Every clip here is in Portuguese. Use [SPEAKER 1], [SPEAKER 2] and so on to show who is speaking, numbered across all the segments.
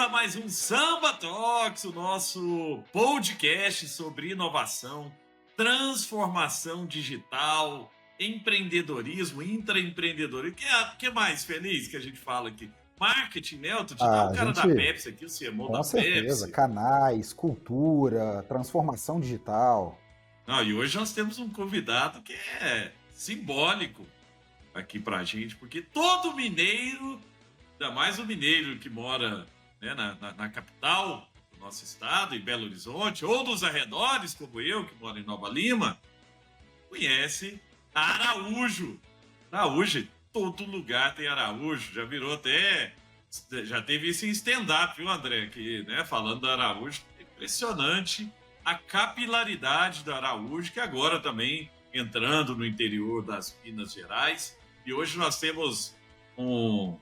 [SPEAKER 1] a mais um Samba Talks, o nosso podcast sobre inovação, transformação digital, empreendedorismo, intraempreendedorismo. Que mais feliz que a gente fala aqui? Marketing, né? Outro dia tá o
[SPEAKER 2] A
[SPEAKER 1] cara da
[SPEAKER 2] gente,
[SPEAKER 1] Pepsi aqui, o CMO da
[SPEAKER 2] com certeza,
[SPEAKER 1] Pepsi.
[SPEAKER 2] canais, cultura, transformação digital.
[SPEAKER 1] Não, e hoje nós temos um convidado que é simbólico aqui pra gente, porque todo mineiro, ainda mais o mineiro que mora, né, na capital do nosso estado, em Belo Horizonte, ou nos arredores, como eu, que moro em Nova Lima, conhece Araújo. Araújo, todo lugar tem Araújo, já virou até. Já teve isso em stand-up, viu, André? Que, né, falando da Araújo, é impressionante a capilaridade da Araújo, que agora também entrando no interior das Minas Gerais. E hoje nós temos um,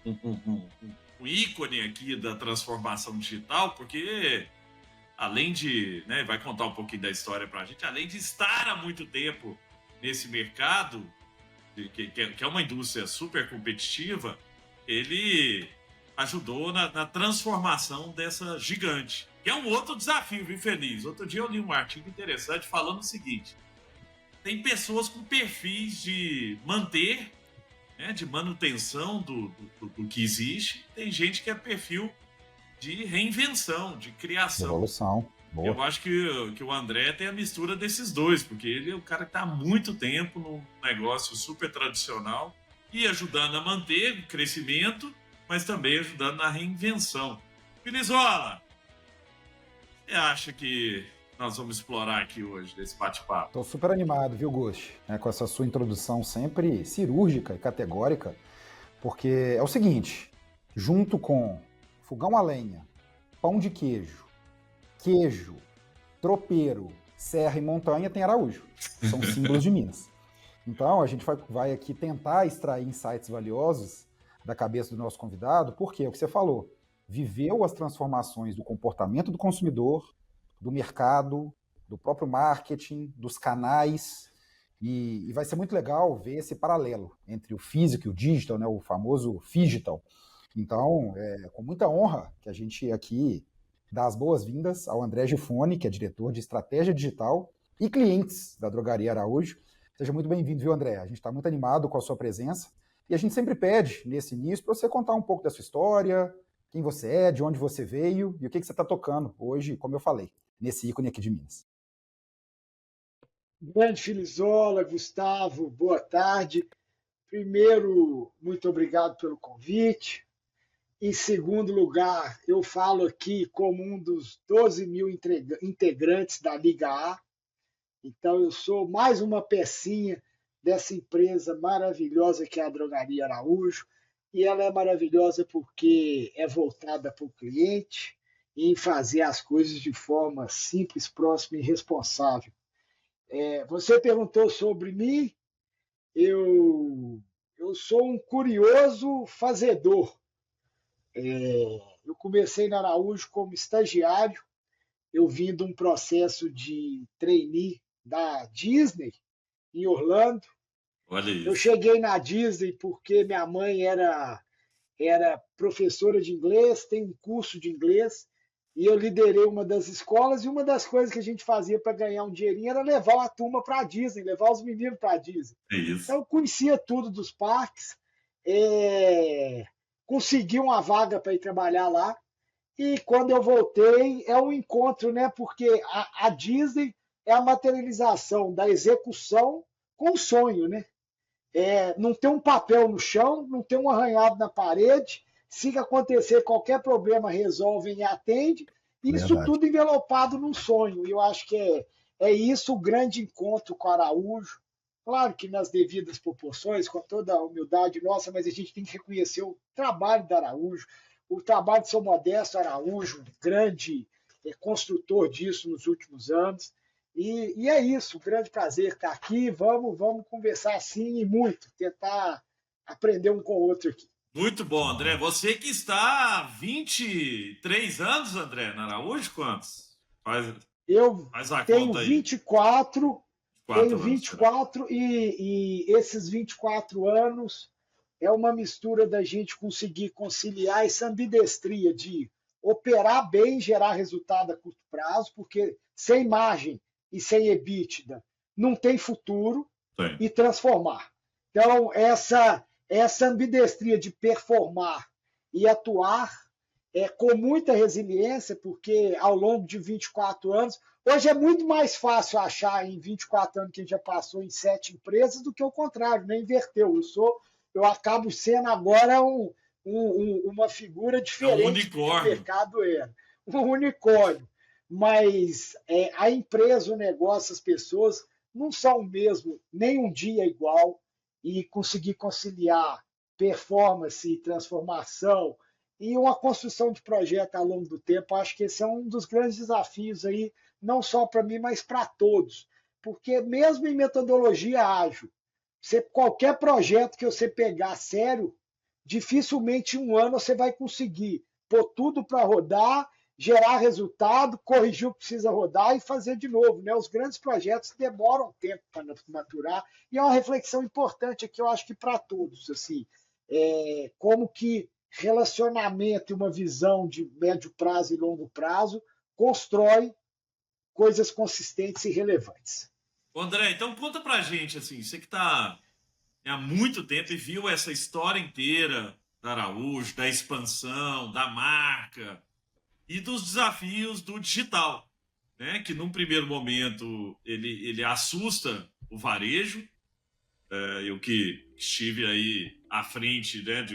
[SPEAKER 1] um ícone aqui da transformação digital, porque além de, né, vai contar um pouquinho da história pra gente, além de estar há muito tempo nesse mercado, que é uma indústria super competitiva, ele ajudou na transformação dessa gigante, que é um outro desafio, viu, Feliz? Outro dia eu li um artigo interessante falando o seguinte: tem pessoas com perfis de manter, né, de manutenção do que existe, tem gente que é perfil de reinvenção, de criação.
[SPEAKER 2] Evolução.
[SPEAKER 1] Eu
[SPEAKER 2] Boa.
[SPEAKER 1] acho que o André tem a mistura desses dois, porque ele é o cara que está há muito tempo num negócio super tradicional e ajudando a manter o crescimento, mas também ajudando na reinvenção. Filizola, você acha que nós vamos explorar aqui hoje, nesse bate-papo?
[SPEAKER 2] Estou super animado, viu, Gusti? Com essa sua introdução sempre cirúrgica e categórica, porque é o seguinte, junto com fogão a lenha, pão de queijo, tropeiro, serra e montanha, tem Araújo. São símbolos de Minas. Então, a gente vai aqui tentar extrair insights valiosos da cabeça do nosso convidado, porque é o que você falou, viveu as transformações do comportamento do consumidor, do mercado, do próprio marketing, dos canais, e vai ser muito legal ver esse paralelo entre o físico e o digital, né, o famoso phygital. Então, é com muita honra que a gente aqui dá as boas-vindas ao André Gifone, que é diretor de estratégia digital e clientes da Drogaria Araújo. Seja muito bem-vindo, viu, André? A gente está muito animado com a sua presença e a gente sempre pede, nesse início, para você contar um pouco da sua história, quem você é, de onde você veio e o que você está tocando hoje, como eu falei, nesse ícone aqui de Minas.
[SPEAKER 3] Grande Filizola, Gustavo, boa tarde. Primeiro, muito obrigado pelo convite. Em segundo lugar, eu falo aqui como um dos 12 mil integrantes da Liga A. Então, eu sou mais uma pecinha dessa empresa maravilhosa que é a Drogaria Araújo. E ela é maravilhosa porque é voltada para o cliente e em fazer as coisas de forma simples, próxima e responsável. Você perguntou sobre mim, eu sou um curioso fazedor. Eu comecei na Araújo como estagiário, eu vim de um processo de trainee da Disney, em Orlando.
[SPEAKER 1] Olha
[SPEAKER 3] Eu
[SPEAKER 1] isso.
[SPEAKER 3] cheguei na Disney porque minha mãe era professora de inglês, tem um curso de inglês, e eu liderei uma das escolas, e uma das coisas que a gente fazia para ganhar um dinheirinho era levar a turma para a Disney, levar os meninos para a Disney.
[SPEAKER 1] É isso.
[SPEAKER 3] Então, eu conhecia tudo dos parques, consegui uma vaga para ir trabalhar lá, e quando eu voltei, é um encontro, né? Porque a Disney é a materialização da execução com o sonho, né? Não tem um papel no chão, não tem um arranhado na parede. Se acontecer qualquer problema, resolvem e atendem. Isso
[SPEAKER 2] Verdade.
[SPEAKER 3] tudo envelopado num sonho. E eu acho que é isso o grande encontro com o Araújo. Claro que nas devidas proporções, com toda a humildade nossa, mas a gente tem que reconhecer o trabalho da Araújo, o trabalho de seu Modesto Araújo, grande construtor disso nos últimos anos. E é isso, um grande prazer estar aqui. Vamos conversar assim e muito, tentar aprender um com o outro aqui.
[SPEAKER 1] Muito bom, André. Você que está há 23 anos, André, na Araújo, quantos?
[SPEAKER 3] Eu
[SPEAKER 1] Faz a
[SPEAKER 3] tenho
[SPEAKER 1] conta aí.
[SPEAKER 3] 24,
[SPEAKER 1] 4
[SPEAKER 3] tenho
[SPEAKER 1] anos.
[SPEAKER 3] 24 e esses 24 anos é uma mistura da gente conseguir conciliar essa ambidestria de operar bem, gerar resultado a curto prazo, porque sem margem e sem EBITDA não tem futuro,
[SPEAKER 1] Sim.
[SPEAKER 3] e transformar. Então, essa ambidestria de performar e atuar com muita resiliência, porque ao longo de 24 anos, hoje é muito mais fácil achar em 24 anos que a gente já passou em 7 empresas do que o contrário, né? Inverteu. Eu acabo sendo agora uma figura diferente do que o mercado era. Um unicórnio. Mas a empresa, o negócio, as pessoas não são mesmo nem um dia igual, e conseguir conciliar performance e transformação e uma construção de projeto ao longo do tempo, acho que esse é um dos grandes desafios aí, não só para mim, mas para todos. Porque mesmo em metodologia ágil, qualquer projeto que você pegar sério, dificilmente em um ano você vai conseguir pôr tudo para rodar, gerar resultado, corrigir o que precisa rodar e fazer de novo, né? Os grandes projetos demoram tempo para maturar, e é uma reflexão importante aqui, eu acho que para todos, assim, como que relacionamento e uma visão de médio prazo e longo prazo constrói coisas consistentes e relevantes.
[SPEAKER 1] André, então conta pra gente, assim, você que está há muito tempo e viu essa história inteira da Araújo, da expansão, da marca e dos desafios do digital, né? Que num primeiro momento ele assusta o varejo. Eu que estive aí à frente, né,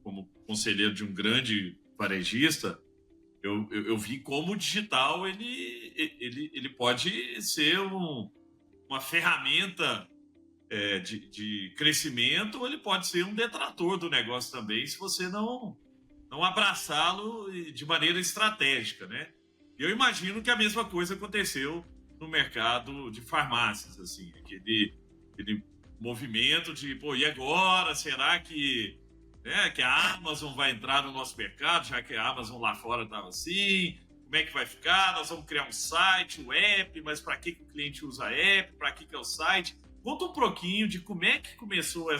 [SPEAKER 1] como conselheiro de um grande varejista, eu vi como o digital ele pode ser uma ferramenta de crescimento, ou ele pode ser um detrator do negócio também, se você não abraçá-lo de maneira estratégica, né? Eu imagino que a mesma coisa aconteceu no mercado de farmácias, assim, aquele movimento de, pô, e agora? Será que a Amazon vai entrar no nosso mercado, já que a Amazon lá fora estava assim? Como é que vai ficar? Nós vamos criar um site, um app, mas para que o cliente usa app? Para que é o site? Conta um pouquinho de como é que começou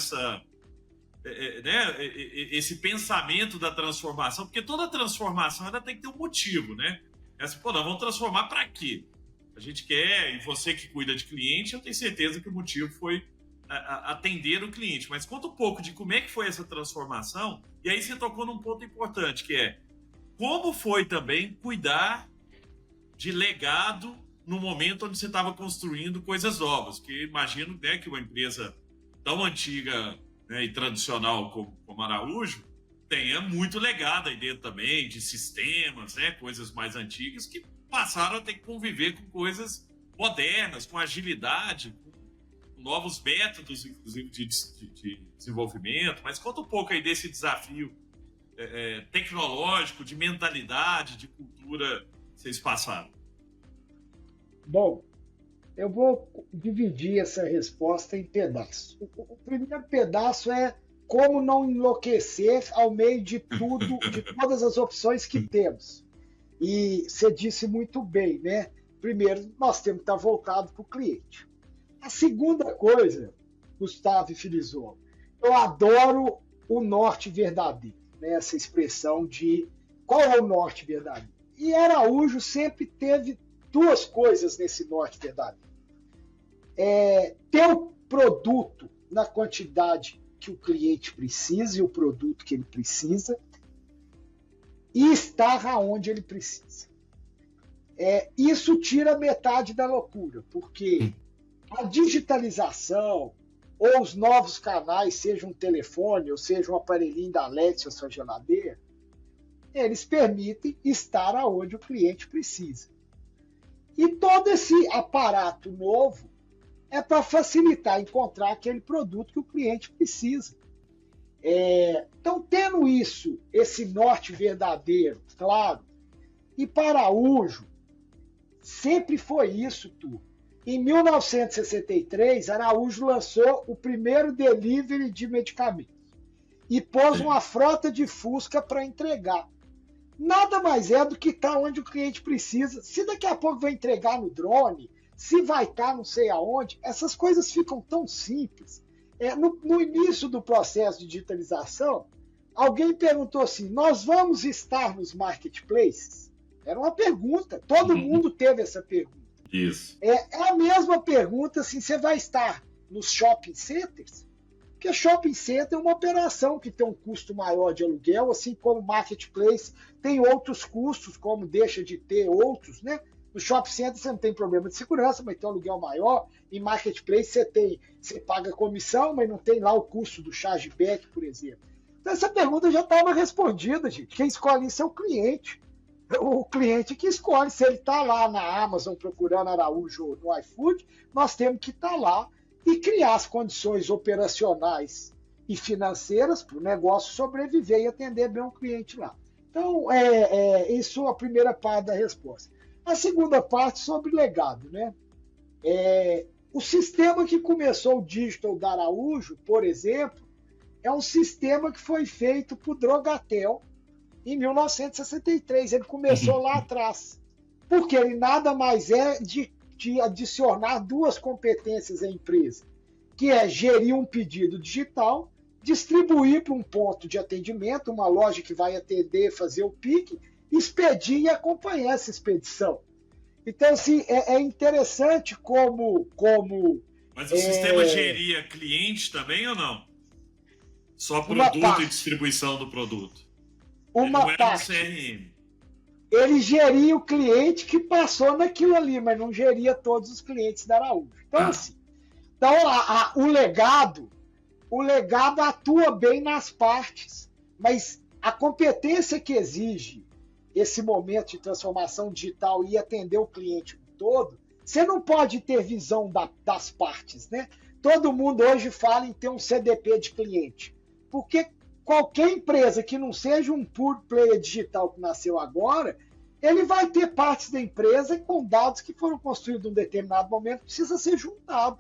[SPEAKER 1] esse pensamento da transformação, porque toda transformação ela tem que ter um motivo, né? Nós vamos transformar para quê? A gente quer, e você que cuida de cliente, eu tenho certeza que o motivo foi atender o cliente. Mas conta um pouco de como é que foi essa transformação, e aí você tocou num ponto importante, que é como foi também cuidar de legado no momento onde você estava construindo coisas novas, que imagino, né, que uma empresa tão antiga, né, e tradicional como Araújo tenha muito legado aí dentro também, de sistemas, né, coisas mais antigas que passaram a ter que conviver com coisas modernas, com agilidade, com novos métodos, inclusive, de desenvolvimento. Mas conta um pouco aí desse desafio tecnológico, de mentalidade, de cultura que vocês passaram.
[SPEAKER 3] Bom, eu vou dividir essa resposta em pedaços. O primeiro pedaço é como não enlouquecer ao meio de tudo, de todas as opções que temos. E você disse muito bem, né? Primeiro, nós temos que estar voltado para o cliente. A segunda coisa, Gustavo e Filizolo, eu adoro o norte verdadeiro, né? Essa expressão de qual é o norte verdadeiro. E Araújo sempre teve duas coisas nesse norte verdadeiro. Ter o produto na quantidade que o cliente precisa e o produto que ele precisa, e estar aonde ele precisa. Isso tira metade da loucura, porque a digitalização ou os novos canais, seja um telefone ou seja um aparelhinho da Alexa ou sua geladeira, eles permitem estar aonde o cliente precisa. E todo esse aparato novo é para facilitar encontrar aquele produto que o cliente precisa. Então, tendo isso, esse norte verdadeiro, claro, e para Araújo, sempre foi isso tudo. Em 1963, Araújo lançou o primeiro delivery de medicamentos e pôs uma frota de Fusca para entregar. Nada mais é do que estar onde o cliente precisa. Se daqui a pouco vai entregar no drone, se vai estar não sei aonde, essas coisas ficam tão simples No início do processo de digitalização, alguém perguntou assim: nós vamos estar nos marketplaces? Era uma pergunta, todo mundo teve essa pergunta.
[SPEAKER 1] Isso.
[SPEAKER 3] É a mesma pergunta assim: você vai estar nos shopping centers? Porque shopping center é uma operação que tem um custo maior de aluguel, assim como marketplace tem outros custos, como deixa de ter outros, né? No shopping center você não tem problema de segurança, mas tem um aluguel maior. Em marketplace você paga comissão, mas não tem lá o custo do chargeback, por exemplo. Então essa pergunta já estava respondida, gente. Quem escolhe isso é o cliente. O cliente que escolhe. Se ele está lá na Amazon procurando Araújo no iFood, nós temos que estar lá e criar as condições operacionais e financeiras para o negócio sobreviver e atender bem o cliente lá. Então, isso é a primeira parte da resposta. A segunda parte sobre legado, né? O sistema que começou o Digital da Araújo, por exemplo, é um sistema que foi feito por Drogatel em 1963. Ele começou lá atrás, porque ele nada mais é de adicionar duas competências à empresa, que é gerir um pedido digital, distribuir para um ponto de atendimento, uma loja que vai atender, fazer o pique, expedir e acompanhar essa expedição. Então, assim, é interessante como...
[SPEAKER 1] Mas o sistema geria cliente também ou não? Só produto e distribuição do produto?
[SPEAKER 3] Uma parte.
[SPEAKER 1] CRM.
[SPEAKER 3] Ele geria o cliente que passou naquilo ali, mas não geria todos os clientes da Araújo. Então, assim, o legado atua bem nas partes, mas a competência que exige esse momento de transformação digital e atender o cliente todo, você não pode ter visão das partes, né? Todo mundo hoje fala em ter um CDP de cliente, porque qualquer empresa que não seja um pure player digital que nasceu agora, ele vai ter partes da empresa com dados que foram construídos em um determinado momento, precisa ser juntado.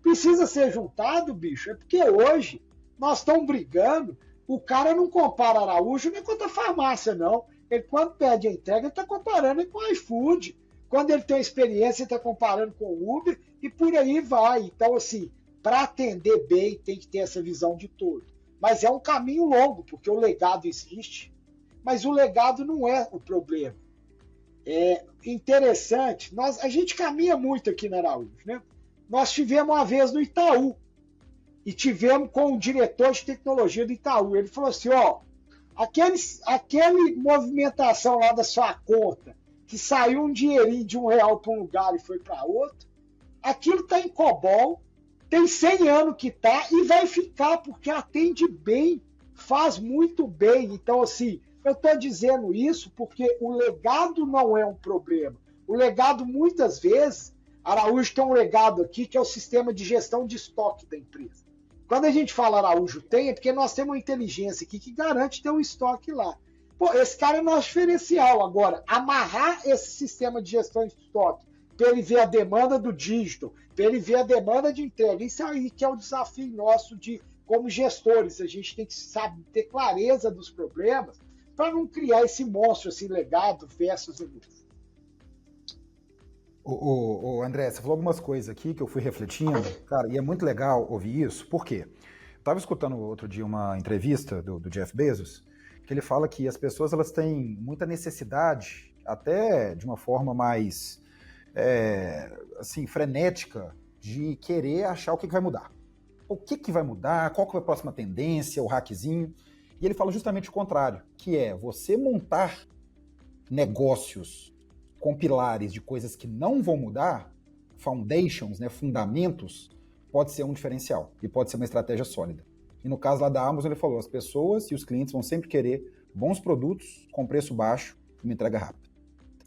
[SPEAKER 3] Precisa ser juntado, bicho, é porque hoje nós estamos brigando, o cara não compara Araújo nem com a farmácia, não. Ele, quando pede a entrega, ele está comparando com o iFood. Quando ele tem uma experiência, ele está comparando com o Uber e por aí vai. Então, assim, para atender bem, tem que ter essa visão de todo. Mas é um caminho longo, porque o legado existe, mas o legado não é o problema. É interessante, a gente caminha muito aqui na Araújo, né? Nós tivemos uma vez no Itaú, e tivemos com o diretor de tecnologia do Itaú. Ele falou assim, aquele movimentação lá da sua conta, que saiu um dinheirinho de R$1 para um lugar e foi para outro, aquilo está em COBOL, tem 100 anos que está e vai ficar, porque atende bem, faz muito bem. Então, assim, eu estou dizendo isso porque o legado não é um problema. O legado, muitas vezes, Araújo tem um legado aqui, que é o sistema de gestão de estoque da empresa. Quando a gente fala Araújo tem, é porque nós temos uma inteligência aqui que garante ter um estoque lá. Pô, esse cara é nosso diferencial. Agora, amarrar esse sistema de gestão de estoque para ele ver a demanda do digital, para ele ver a demanda de entrega, isso aí que é o desafio nosso como gestores. A gente tem que ter clareza dos problemas para não criar esse monstro, esse legado versus evolução.
[SPEAKER 2] André, você falou algumas coisas aqui que eu fui refletindo, cara, e é muito legal ouvir isso, por quê? Eu estava escutando outro dia uma entrevista do Jeff Bezos, que ele fala que as pessoas elas têm muita necessidade, até de uma forma mais assim, frenética, de querer achar o que vai mudar. O que vai mudar, qual que é a próxima tendência, o hackzinho, e ele fala justamente o contrário, que é você montar negócios com pilares de coisas que não vão mudar, foundations, né, fundamentos, pode ser um diferencial e pode ser uma estratégia sólida. E no caso lá da Amazon, ele falou, as pessoas e os clientes vão sempre querer bons produtos com preço baixo e uma entrega rápida.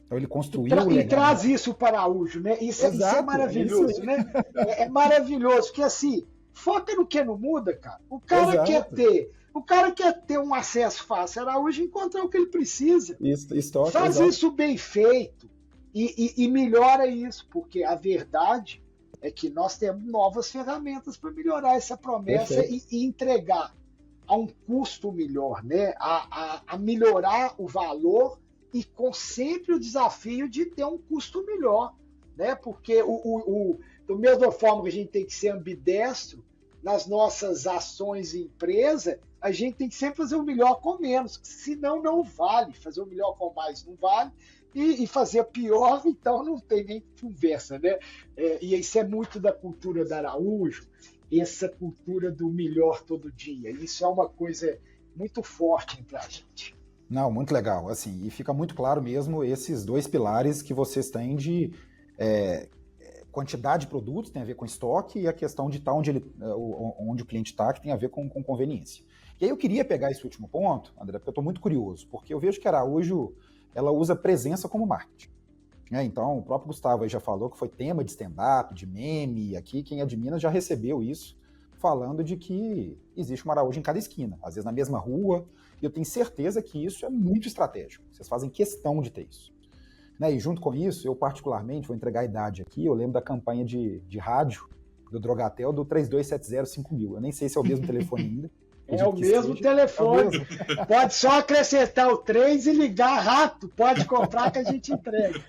[SPEAKER 2] Então ele construiu
[SPEAKER 3] e traz isso para a Araújo, né? Isso é maravilhoso, né? É maravilhoso, porque assim, foca no que não muda, cara. O cara quer ter um acesso fácil. A Araújo encontrar o que ele precisa. Faz isso bem feito e melhora isso, porque a verdade é que nós temos novas ferramentas para melhorar essa promessa e entregar a um custo melhor, né? A melhorar o valor e com sempre o desafio de ter um custo melhor, né? Porque da mesma forma que a gente tem que ser ambidestro nas nossas ações em empresa, a gente tem que sempre fazer o melhor com menos, senão não vale. Fazer o melhor com mais não vale, e fazer pior, então não tem nem conversa, né? E isso é muito da cultura da Araújo, essa cultura do melhor todo dia. Isso é uma coisa muito forte entre a gente.
[SPEAKER 2] Não, muito legal. Assim, e fica muito claro mesmo esses dois pilares que vocês têm de quantidade de produtos, tem a ver com estoque, e a questão de estar onde o cliente está, que tem a ver com conveniência. E aí eu queria pegar esse último ponto, André, porque eu estou muito curioso, porque eu vejo que a Araújo ela usa presença como marketing. Então, o próprio Gustavo aí já falou que foi tema de stand-up, de meme, aqui quem é de Minas já recebeu isso, falando de que existe uma Araújo em cada esquina, às vezes na mesma rua, e eu tenho certeza que isso é muito estratégico. Vocês fazem questão de ter isso. E junto com isso, eu particularmente, vou entregar a idade aqui, eu lembro da campanha de rádio do Drogatel do 32705000. Eu nem sei se é o mesmo telefone ainda.
[SPEAKER 3] É o mesmo telefone. É o mesmo. Pode só acrescentar o 3 e ligar rápido. Pode comprar que a gente entrega.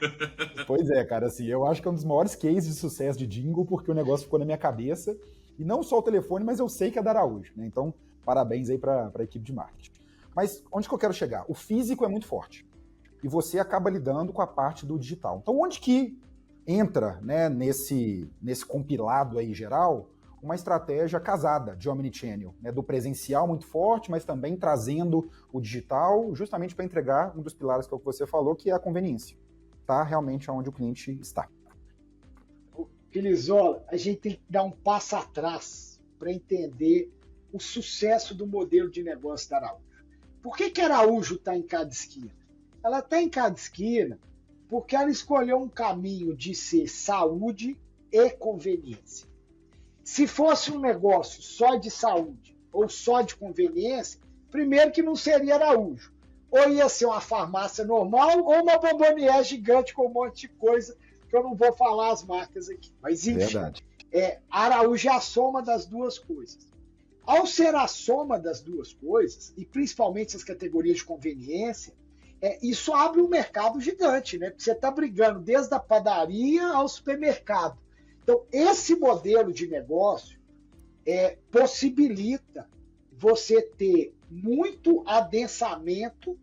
[SPEAKER 2] Pois é, cara, assim, eu acho que é um dos maiores cases de sucesso de jingle, porque o negócio ficou na minha cabeça. E não só o telefone, mas eu sei que é da Araújo, né? Então, parabéns aí para a equipe de marketing. Mas onde que eu quero chegar? O físico é muito forte. E você acaba lidando com a parte do digital. Então, onde que entra, né, nesse compilado aí geral, uma estratégia casada de omnichannel, né, do presencial muito forte, mas também trazendo o digital justamente para entregar um dos pilares que é o que você falou, que é a conveniência. Tá realmente onde o cliente está.
[SPEAKER 3] Filizola, a gente tem que dar um passo atrás para entender o sucesso do modelo de negócio da Araújo. Por que a Araújo está em cada esquina? Ela está em cada esquina porque ela escolheu um caminho de ser saúde e conveniência. Se fosse um negócio só de saúde ou só de conveniência, primeiro que não seria Araújo. Ou ia ser uma farmácia normal ou uma bombonier gigante com um monte de coisa, que eu não vou falar as marcas aqui. Mas, enfim,
[SPEAKER 2] verdade.
[SPEAKER 3] A Araújo é a soma das duas coisas. Ao ser a soma das duas coisas, e principalmente as categorias de conveniência, isso abre um mercado gigante, né? Porque você está brigando desde a padaria ao supermercado. Então, esse modelo de negócio possibilita você ter muito adensamento,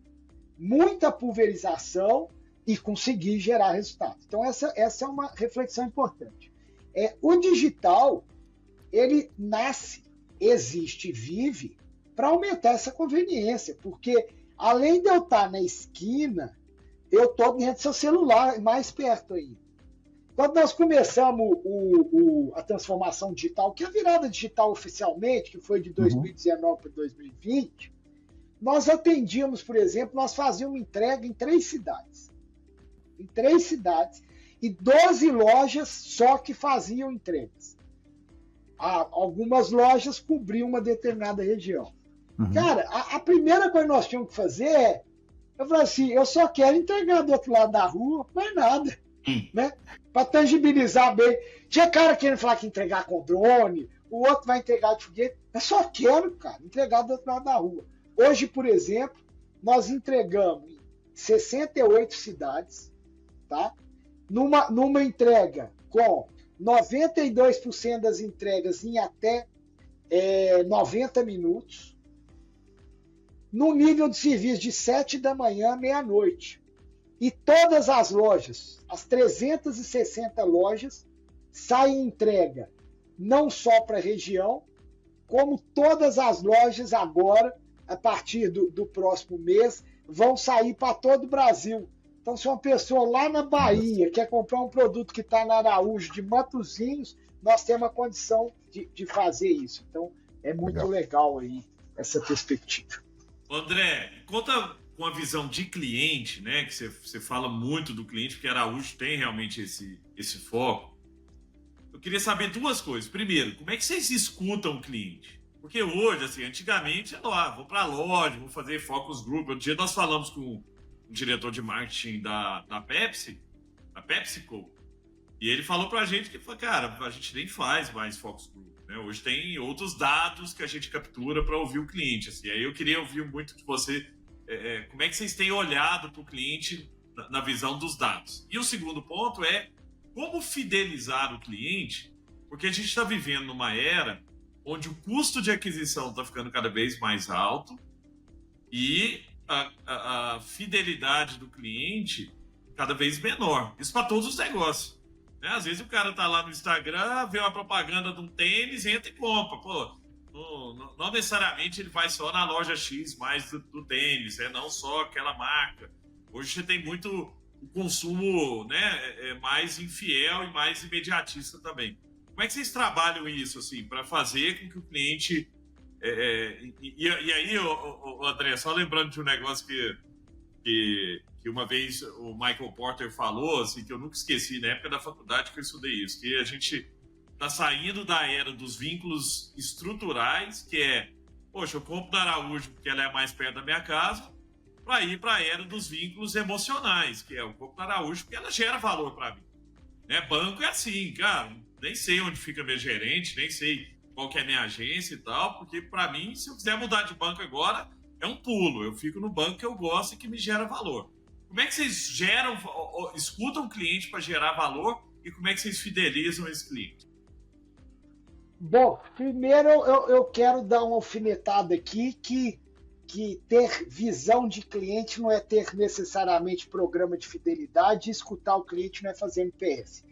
[SPEAKER 3] muita pulverização e conseguir gerar resultado. Então, essa é uma reflexão importante. O digital, ele nasce, existe e vive para aumentar essa conveniência, porque além de eu estar na esquina, eu estou dentro do seu celular, mais perto ainda. Quando nós começamos a transformação digital, que é a virada digital oficialmente, que foi de 2019 para 2020, nós atendíamos, por exemplo, nós fazíamos entrega em 3 cidades. Em 3 cidades e 12 lojas só que faziam entregas. Algumas lojas cobriam uma determinada região. Cara, a primeira coisa que nós tínhamos que fazer eu falei assim, eu só quero entregar do outro lado da rua, mais nada. Né? Para tangibilizar bem. Tinha cara querendo falar que entregar com drone, o outro vai entregar de foguete. Eu só quero, cara, entregar do outro lado da rua. Hoje, por exemplo, nós entregamos em 68 cidades, tá? Numa entrega com 92% das entregas em até 90 minutos, no nível de serviço de 7 da manhã à meia-noite. E todas as lojas, as 360 lojas, saem entrega não só para a região, como todas as lojas agora, a partir do próximo mês, vão sair para todo o Brasil. Então, se uma pessoa lá na Bahia quer comprar um produto que está na Araújo, de Matosinhos, nós temos a condição de fazer isso. Então, é muito legal aí essa perspectiva.
[SPEAKER 1] André, conta com a visão de cliente, né? Que você fala muito do cliente, porque a Araújo tem realmente esse foco. Eu queria saber 2 coisas. Primeiro, como é que vocês escutam o cliente? Porque hoje, assim, antigamente, vou para a loja, vou fazer focus group. Outro dia nós falamos com o diretor de marketing da Pepsi, da PepsiCo, e ele falou pra gente que, cara, a gente nem faz mais focus group, né? Hoje tem outros dados que a gente captura para ouvir o cliente, assim. Aí eu queria ouvir muito de você, como é que vocês têm olhado para o cliente na visão dos dados. E o segundo ponto é como fidelizar o cliente, porque a gente está vivendo numa era onde o custo de aquisição está ficando cada vez mais alto e a fidelidade do cliente cada vez menor. Isso para todos os negócios. Né? Às vezes o cara tá lá no Instagram, vê uma propaganda de um tênis, entra e compra. Pô, não necessariamente ele vai só na loja X mais do tênis, não só aquela marca. Hoje você tem muito o consumo, né, mais infiel e mais imediatista também. Como é que vocês trabalham isso, assim, para fazer com que o cliente... E aí, André, só lembrando de um negócio que uma vez o Michael Porter falou, assim, que eu nunca esqueci, na época da faculdade que eu estudei isso, que a gente está saindo da era dos vínculos estruturais, que é, poxa, eu compro da Araújo porque ela é mais perto da minha casa, para ir para a era dos vínculos emocionais, que é eu compro da Araújo porque ela gera valor para mim. Né? Banco é assim, cara, nem sei onde fica meu gerente, nem sei qual que é minha agência e tal, porque para mim, se eu quiser mudar de banco agora, é um pulo. Eu fico no banco que eu gosto e que me gera valor. Como é que vocês escutam o cliente para gerar valor e como é que vocês fidelizam esse cliente?
[SPEAKER 3] Bom, primeiro eu quero dar uma alfinetada aqui que ter visão de cliente não é ter necessariamente programa de fidelidade, e escutar o cliente não é fazer NPS.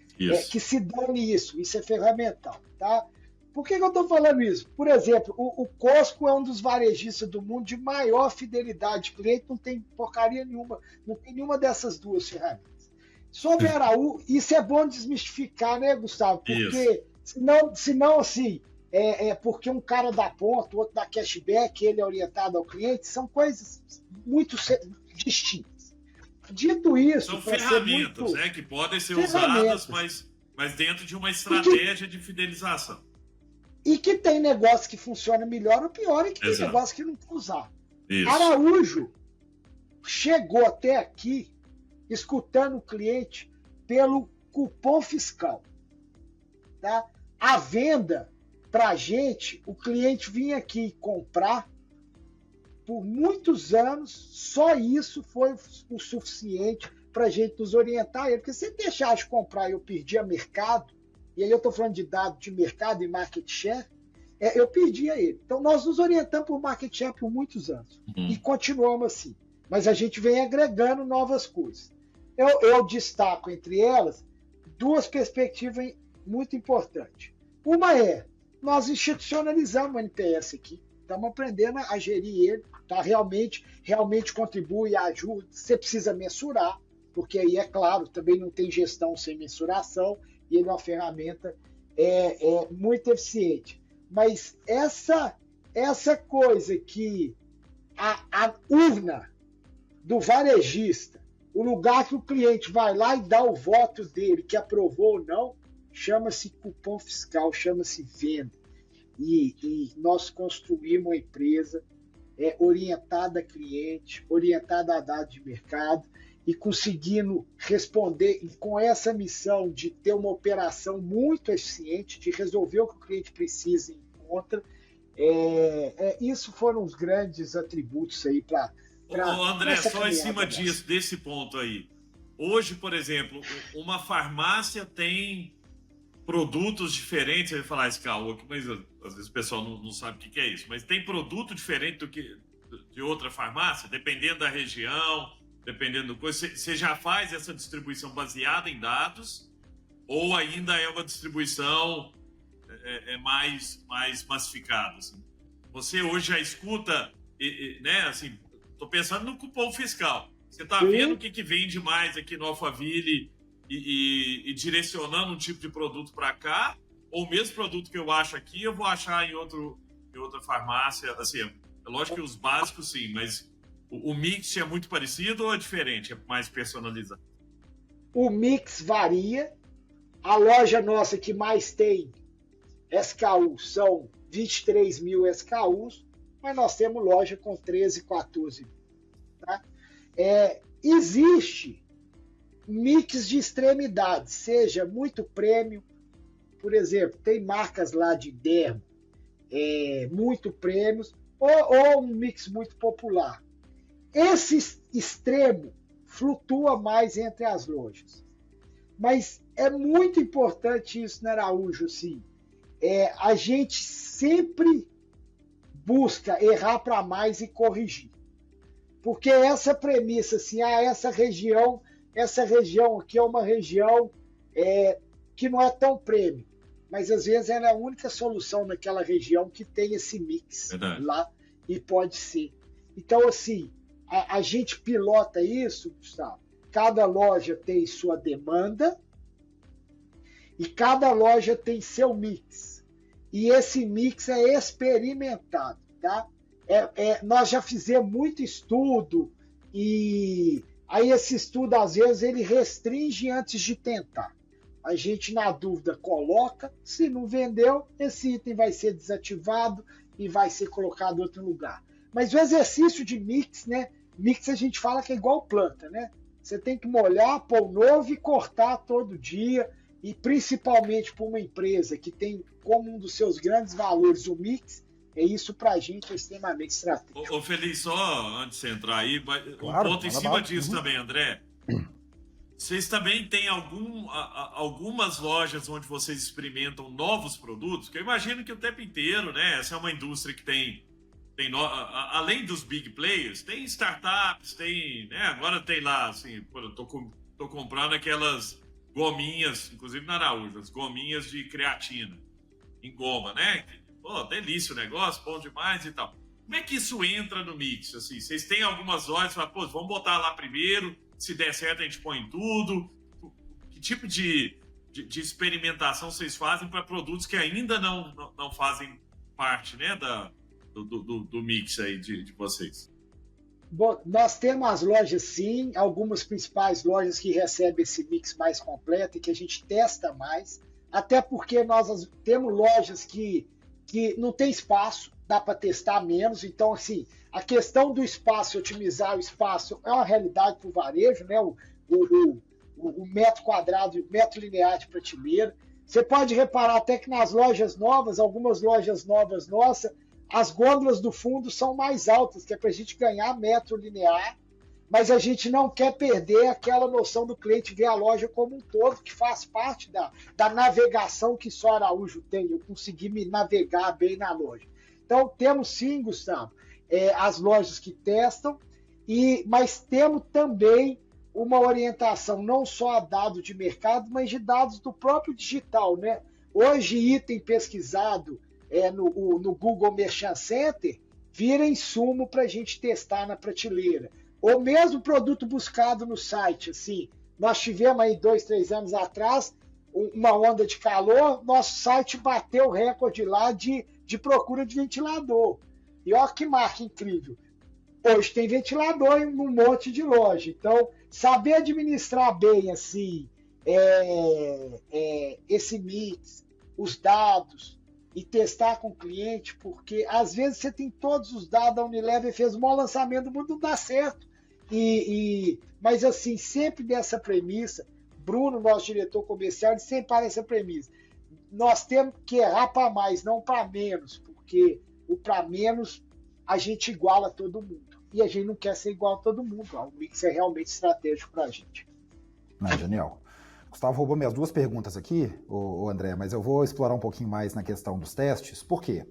[SPEAKER 3] Que se dane isso é ferramental, tá? Por que eu estou falando isso? Por exemplo, o Costco é um dos varejistas do mundo de maior fidelidade de cliente, não tem porcaria nenhuma, não tem nenhuma dessas duas ferramentas. Sobre Araújo, isso é bom desmistificar, né, Gustavo? Porque senão assim, porque um cara dá ponto, o outro dá cashback, ele é orientado ao cliente, são coisas muito distintas. Dito isso...
[SPEAKER 1] São ferramentas, né, que podem ser usadas, mas dentro de uma estratégia de fidelização.
[SPEAKER 3] E que tem negócio que funciona melhor ou pior, e que tem negócio que não pode usar. Isso. Araújo chegou até aqui escutando o cliente pelo cupom fiscal. Tá? A venda, para a gente, o cliente vinha aqui comprar por muitos anos, só isso foi o suficiente para a gente nos orientar. Porque se ele deixar de comprar e eu perdia mercado, e aí eu estou falando de dados de mercado e market share, eu perdia ele. Então nós nos orientamos por market share por muitos anos e continuamos assim. Mas a gente vem agregando novas coisas. Eu destaco entre elas duas perspectivas muito importantes. Uma nós institucionalizamos o NPS aqui, estamos aprendendo a gerir ele, tá? Realmente contribui, ajuda, você precisa mensurar, porque aí, é claro, também não tem gestão sem mensuração, e ele é uma ferramenta muito eficiente. Mas essa coisa que a urna do varejista, o lugar que o cliente vai lá e dá o voto dele, que aprovou ou não, chama-se cupom fiscal, chama-se venda. E nós construímos uma empresa orientada a cliente, orientada a dados de mercado, e conseguindo responder com essa missão de ter uma operação muito eficiente, de resolver o que o cliente precisa e encontra. Isso foram os grandes atributos aí para...
[SPEAKER 1] André, só em cima desse ponto aí. Hoje, por exemplo, uma farmácia tem produtos diferentes, eu ia falar esse caô aqui, mas às vezes o pessoal não sabe o que é isso, mas tem produto diferente do que de outra farmácia, dependendo da região, dependendo do coisa. Você já faz essa distribuição baseada em dados ou ainda é uma distribuição mais massificada? Assim? Você hoje já escuta, né, assim, tô pensando no cupom fiscal. Você está vendo o que vende mais aqui no Alphaville e direcionando um tipo de produto para cá, ou o mesmo produto que eu acho aqui, eu vou achar em outra farmácia? Assim, é lógico que os básicos sim, mas o mix é muito parecido ou é diferente? É mais personalizado?
[SPEAKER 3] O mix varia. A loja nossa que mais tem SKU são 23 mil SKUs, mas nós temos loja com 13, 14 mil. Tá? Existe mix de extremidade, seja muito prêmio, por exemplo, tem marcas lá de dermo, muito prêmios, ou um mix muito popular. Esse extremo flutua mais entre as lojas. Mas é muito importante isso na Araújo, sim. a gente sempre busca errar para mais e corrigir. Porque essa premissa, assim, essa região aqui é uma região que não é tão prêmio, mas às vezes ela é a única solução naquela região que tem esse mix lá, e pode ser. Então, assim, a gente pilota isso, Gustavo. Cada loja tem sua demanda e cada loja tem seu mix. E esse mix é experimentado, tá? Nós já fizemos muito estudo e aí esse estudo, às vezes, ele restringe antes de tentar. A gente, na dúvida, coloca. Se não vendeu, esse item vai ser desativado e vai ser colocado em outro lugar. Mas o exercício de mix, né? Mix a gente fala que é igual planta, né? Você tem que molhar, pôr novo e cortar todo dia. E principalmente para uma empresa que tem como um dos seus grandes valores o mix, isso para a gente é extremamente estratégico.
[SPEAKER 1] Ô Feliz, só antes de você entrar aí,
[SPEAKER 2] Claro,
[SPEAKER 1] um ponto em cima disso também, André. Vocês também têm algumas lojas onde vocês experimentam novos produtos? Que eu imagino que o tempo inteiro, né? Essa é uma indústria que tem além dos big players, tem startups, tem, né? Agora tem lá, assim, eu tô comprando aquelas gominhas, inclusive na Araújo, as gominhas de creatina em goma, né? Pô, delícia o negócio, bom demais e tal. Como é que isso entra no mix? Assim, vocês têm algumas lojas, falam, pô, vamos botar lá primeiro, se der certo a gente põe em tudo. Que tipo de experimentação vocês fazem para produtos que ainda não fazem parte, né, do mix aí de vocês?
[SPEAKER 3] Bom, nós temos as lojas, sim, algumas principais lojas que recebem esse mix mais completo e que a gente testa mais, até porque nós temos lojas que não tem espaço, dá para testar menos, então, assim, a questão do espaço, otimizar o espaço, é uma realidade para o varejo, né? O metro quadrado, o metro linear de prateleira. Você pode reparar até que nas lojas novas, algumas lojas novas nossas, as gôndolas do fundo são mais altas, que é para a gente ganhar metro linear, mas a gente não quer perder aquela noção do cliente ver a loja como um todo, que faz parte da navegação que só Araújo tem, eu consegui me navegar bem na loja. Então, temos sim, Gustavo, as lojas que testam, mas temos também uma orientação não só a dados de mercado, mas de dados do próprio digital, né? Hoje, item pesquisado no Google Merchant Center vira insumo para a gente testar na prateleira. Ou mesmo produto buscado no site. Assim, nós tivemos aí 2, 3 anos atrás uma onda de calor, nosso site bateu o recorde lá de procura de ventilador. E olha que marca incrível. Hoje tem ventilador em um monte de loja. Então, saber administrar bem assim esse mix, os dados, e testar com o cliente, porque às vezes você tem todos os dados, a Unilever fez o maior lançamento do mundo, não dá certo. Mas assim, sempre dessa premissa, Bruno, nosso diretor comercial, ele sempre para essa premissa. Nós temos que errar para mais, não para menos, porque o para menos a gente iguala todo mundo. E a gente não quer ser igual a todo mundo. O mix é realmente estratégico para a gente.
[SPEAKER 2] Genial. Gustavo roubou minhas duas perguntas aqui, o André, mas eu vou explorar um pouquinho mais na questão dos testes. Por quê?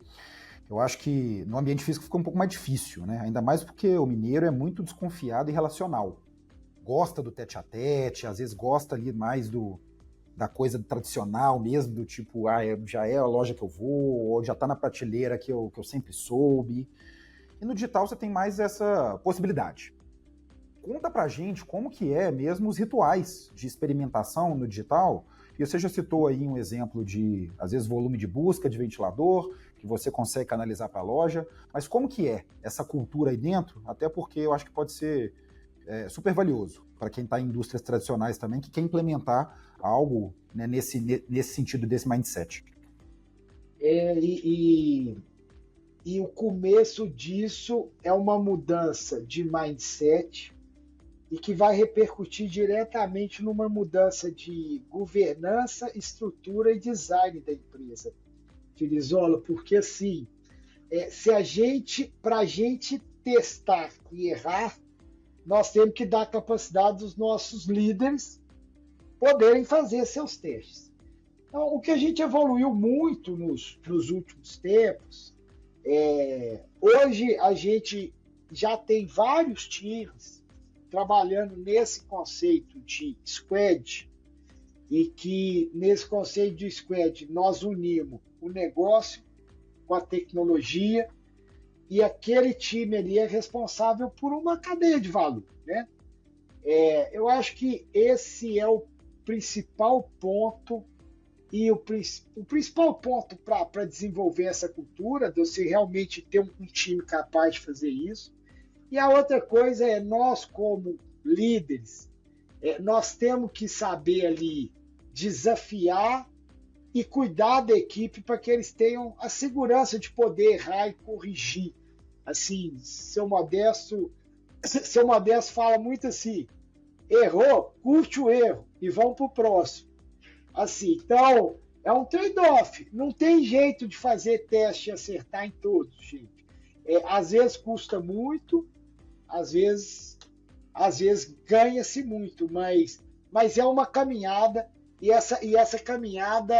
[SPEAKER 2] Eu acho que no ambiente físico fica um pouco mais difícil, né? Ainda mais porque o mineiro é muito desconfiado e relacional. Gosta do tete-a-tete, às vezes gosta ali mais da coisa tradicional mesmo, do tipo, já é a loja que eu vou, ou já tá na prateleira que eu sempre soube. E no digital você tem mais essa possibilidade. Conta pra gente como que é mesmo os rituais de experimentação no digital. E você já citou aí um exemplo de, às vezes, volume de busca de ventilador, que você consegue canalizar para a loja, mas como que é essa cultura aí dentro? Até porque eu acho que pode ser super valioso para quem está em indústrias tradicionais também, que quer implementar algo, né, nesse sentido, desse mindset.
[SPEAKER 3] E o começo disso é uma mudança de mindset e que vai repercutir diretamente numa mudança de governança, estrutura e design da empresa, Filizola, porque assim, para a gente testar e errar, nós temos que dar capacidade dos nossos líderes poderem fazer seus testes. Então, o que a gente evoluiu muito nos últimos tempos, hoje a gente já tem vários times trabalhando nesse conceito de squad, e que nesse conceito de squad nós unimos o negócio com a tecnologia, e aquele time ali é responsável por uma cadeia de valor, né? Eu acho que esse é o principal ponto, e o principal ponto para desenvolver essa cultura, de você realmente ter um time capaz de fazer isso. E a outra coisa é, nós como líderes, nós temos que saber ali desafiar e cuidar da equipe para que eles tenham a segurança de poder errar e corrigir. Assim, seu Modesto fala muito assim: errou, curte o erro e vamos para o próximo. Assim, então, é um trade-off. Não tem jeito de fazer teste e acertar em todos, gente. Às vezes custa muito, às vezes ganha-se muito, mas é uma caminhada, e essa caminhada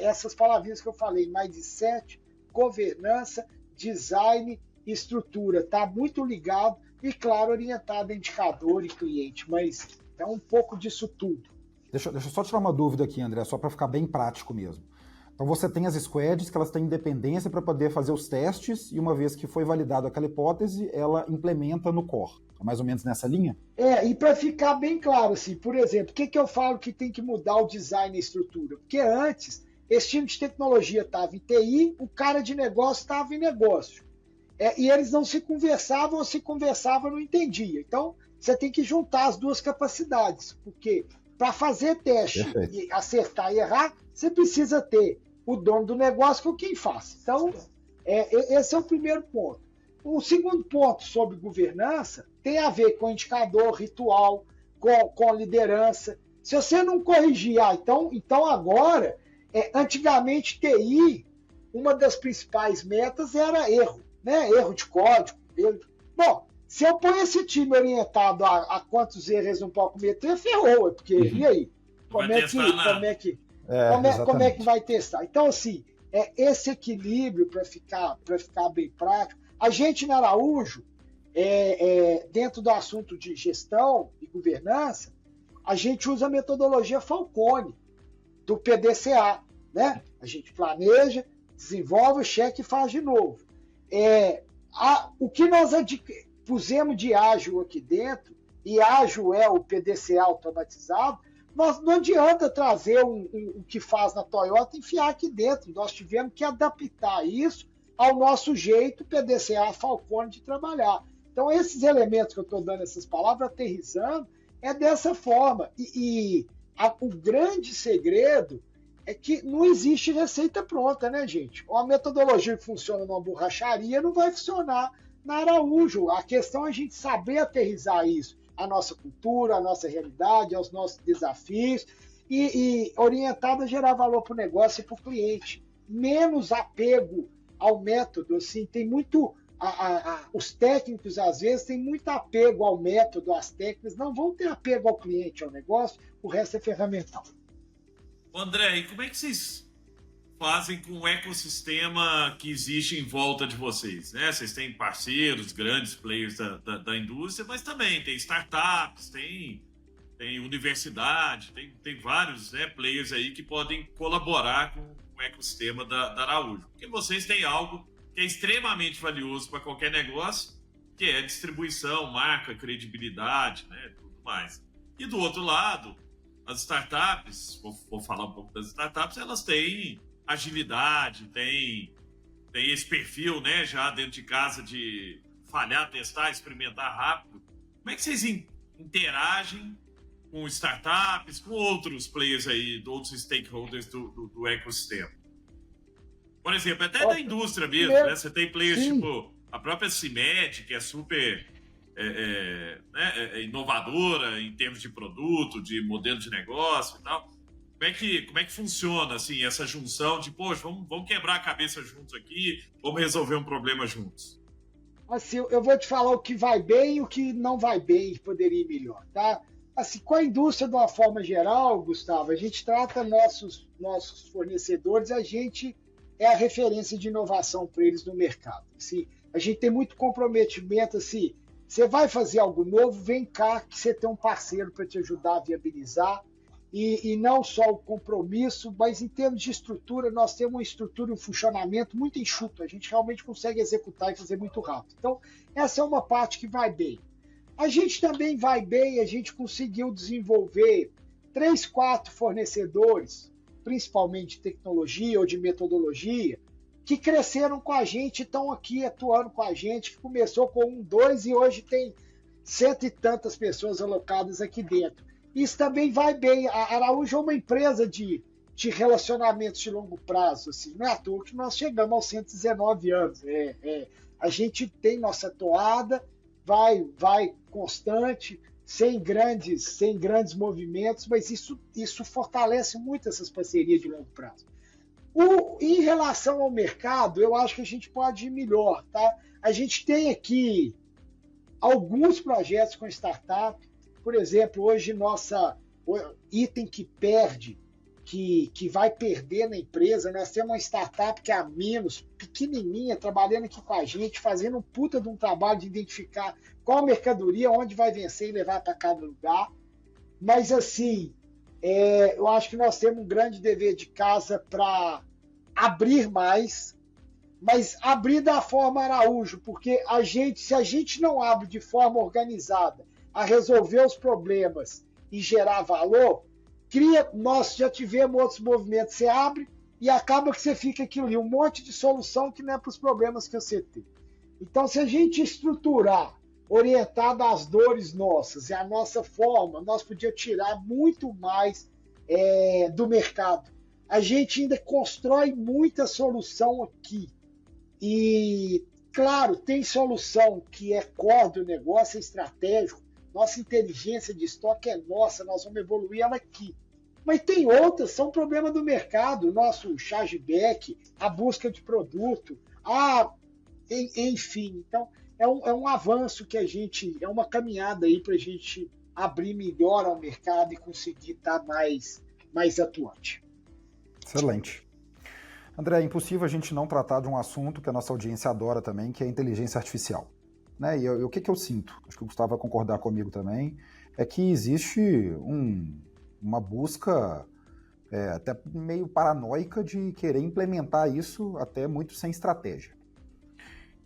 [SPEAKER 3] essas palavrinhas que eu falei: mindset, governança, design, estrutura. Está muito ligado e, claro, orientado a indicador e cliente, mas é um pouco disso tudo.
[SPEAKER 2] Deixa eu só tirar uma dúvida aqui, André, só para ficar bem prático mesmo. Então você tem as squads que elas têm independência para poder fazer os testes, e uma vez que foi validada aquela hipótese, ela implementa no core. É mais ou menos nessa linha?
[SPEAKER 3] E para ficar bem claro, assim, por exemplo, o que eu falo que tem que mudar o design e a estrutura? Porque antes, esse time de tecnologia estava em TI, o cara de negócio estava em negócio. E eles não se conversavam, ou se conversavam não entendia. Então, você tem que juntar as duas capacidades, porque para fazer teste, perfeito, e acertar e errar, você precisa ter o dono do negócio com quem faz. Então, esse é o primeiro ponto. O segundo ponto sobre governança tem a ver com indicador, ritual, com liderança. Se você não corrigir, então agora, antigamente TI, uma das principais metas era erro, né? Erro de código. Bom, se eu ponho esse time orientado a quantos erros eles não podem cometer, ferrou, porque e aí? Como é que vai testar? Então, assim, esse equilíbrio para ficar bem prático. A gente na Araújo, dentro do assunto de gestão e governança, a gente usa a metodologia Falcone, do PDCA, né? A gente planeja, desenvolve, checa e faz de novo. O que nós pusemos de ágil aqui dentro, e ágil é o PDCA automatizado, não adianta trazer o que faz na Toyota e enfiar aqui dentro. Nós tivemos que adaptar isso ao nosso jeito, PDCA Falcone, de trabalhar. Então, esses elementos que eu estou dando, essas palavras, aterrissando, é dessa forma. O grande segredo é que não existe receita pronta, né, gente? Uma metodologia que funciona numa borracharia não vai funcionar na Araújo. A questão é a gente saber aterrissar isso, a nossa cultura, a nossa realidade, aos nossos desafios, e orientado a gerar valor para o negócio e para o cliente. Menos apego ao método, assim, tem muito... os técnicos, às vezes, têm muito apego ao método, às técnicas, não vão ter apego ao cliente, ao negócio, o resto é ferramental.
[SPEAKER 1] André, e como é que vocês fazem com o ecossistema que existe em volta de vocês, né? Vocês têm parceiros, grandes players da indústria, mas também tem startups, tem universidade, tem vários, né, players aí que podem colaborar com o ecossistema da Araújo. Porque vocês têm algo que é extremamente valioso para qualquer negócio, que é distribuição, marca, credibilidade, né, tudo mais. E do outro lado, as startups, vou falar um pouco das startups, elas têm agilidade, têm esse perfil, né, já dentro de casa, de falhar, testar, experimentar rápido. Como é que vocês interagem com startups, com outros players aí, outros stakeholders do ecossistema? Por exemplo, até da indústria mesmo, né? Você tem players tipo a própria CIMED, que é super inovadora em termos de produto, de modelo de negócio e tal. Como é que funciona assim, essa junção de, poxa, vamos quebrar a cabeça juntos aqui, vamos resolver um problema juntos?
[SPEAKER 3] Assim, eu vou te falar o que vai bem e o que não vai bem, poderia ir melhor, tá? assim, com a indústria de uma forma geral, Gustavo, a gente trata nossos fornecedores, a gente é a referência de inovação para eles no mercado. Assim, a gente tem muito comprometimento, assim, você vai fazer algo novo, vem cá que você tem um parceiro para te ajudar a viabilizar, e não só o compromisso, mas em termos de estrutura, nós temos uma estrutura e um funcionamento muito enxuto, a gente realmente consegue executar e fazer muito rápido. Então, essa é uma parte que vai bem. A gente também vai bem, a gente conseguiu desenvolver 3, 4 fornecedores, principalmente de tecnologia ou de metodologia, que cresceram com a gente, estão aqui atuando com a gente, que começou com 1, 2 e hoje tem 100 e tantas pessoas alocadas aqui dentro. Isso também vai bem. A Araújo é uma empresa de relacionamentos de longo prazo. Assim. Não é à toa que nós chegamos aos 119 anos. A gente tem nossa toada, vai constante, sem grandes movimentos, mas isso fortalece muito essas parcerias de longo prazo. Em relação ao mercado, eu acho que a gente pode ir melhor. Tá? A gente tem aqui alguns projetos com startup. Por exemplo, hoje nossa item que perde, que vai perder na empresa, nós temos uma startup que é a Menos, pequenininha, trabalhando aqui com a gente, fazendo um puta de um trabalho de identificar qual a mercadoria, onde vai vencer e levar para cada lugar. Mas, assim, eu acho que nós temos um grande dever de casa para abrir mais, mas abrir da forma Araújo, porque se a gente não abre de forma organizada, a resolver os problemas e gerar valor, nós já tivemos outros movimentos, você abre e acaba que você fica aquilo ali, um monte de solução que não é para os problemas que você tem. Então, se a gente estruturar, orientado às dores nossas e à nossa forma, nós podíamos tirar muito mais do mercado. A gente ainda constrói muita solução aqui. E, claro, tem solução que é core do negócio, é estratégico. Nossa inteligência de estoque é nossa, nós vamos evoluir ela aqui. Mas tem outras, são problema do mercado, nosso chargeback, a busca de produto, enfim. Então, é um avanço que é uma caminhada aí para a gente abrir melhor ao mercado e conseguir estar mais atuante.
[SPEAKER 2] Excelente. André, é impossível a gente não tratar de um assunto que a nossa audiência adora também, que é a inteligência artificial. Né? E o que eu sinto, acho que o Gustavo vai concordar comigo também, é que existe uma busca até meio paranoica de querer implementar isso até muito sem estratégia.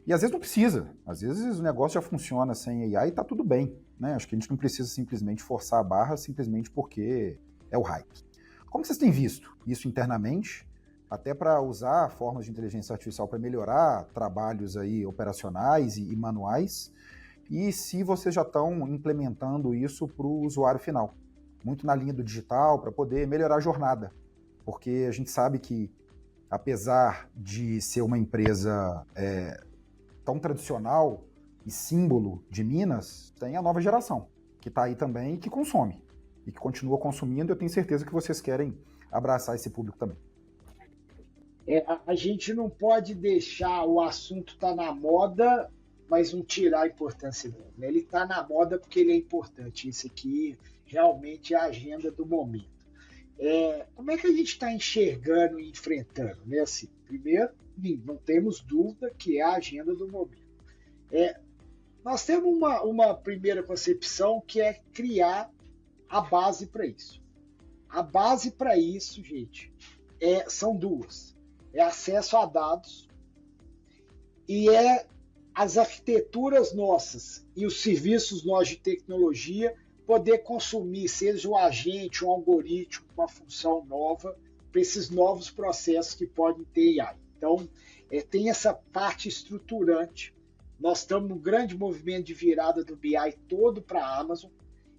[SPEAKER 2] E às vezes não precisa, às vezes o negócio já funciona sem AI e tá tudo bem. Né? Acho que a gente não precisa simplesmente forçar a barra simplesmente porque é o hype. Como vocês têm visto isso internamente, até para usar formas de inteligência artificial para melhorar trabalhos aí operacionais e manuais, e se vocês já estão implementando isso para o usuário final, muito na linha do digital, para poder melhorar a jornada, porque a gente sabe que, apesar de ser uma empresa tão tradicional e símbolo de Minas, tem a nova geração, que está aí também e que consome, e que continua consumindo. Eu tenho certeza que vocês querem abraçar esse público também.
[SPEAKER 3] A gente não pode deixar o assunto estar na moda, mas não tirar a importância dele. Ele está na moda porque ele é importante. Isso aqui realmente é a agenda do momento. Como é que a gente está enxergando e enfrentando? Né? Assim, primeiro, não temos dúvida que é a agenda do momento. Nós temos uma primeira concepção que é criar a base para isso. A base para isso, gente, são duas. É acesso a dados e as arquiteturas nossas e os serviços nossos de tecnologia poder consumir, seja um agente, um algoritmo, uma função nova, para esses novos processos que podem ter AI. Então, tem essa parte estruturante. Nós estamos num grande movimento de virada do BI todo para a Amazon,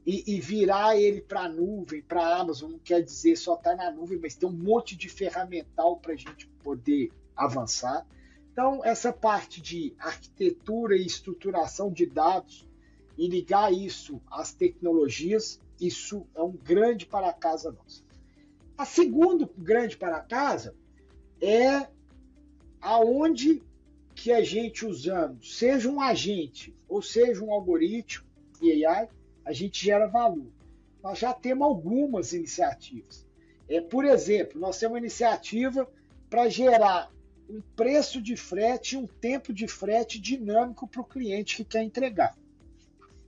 [SPEAKER 3] e virar ele para a nuvem, para a Amazon, não quer dizer só estar na nuvem, mas tem um monte de ferramental para a gente poder avançar. Então, essa parte de arquitetura e estruturação de dados e ligar isso às tecnologias, isso é um grande para-casa nosso. A segunda grande para-casa é aonde que a gente usando, seja um agente ou seja um algoritmo e AI, a gente gera valor. nós já temos algumas iniciativas. Por exemplo, nós temos uma iniciativa para gerar um preço de frete e um tempo de frete dinâmico para o cliente que quer entregar.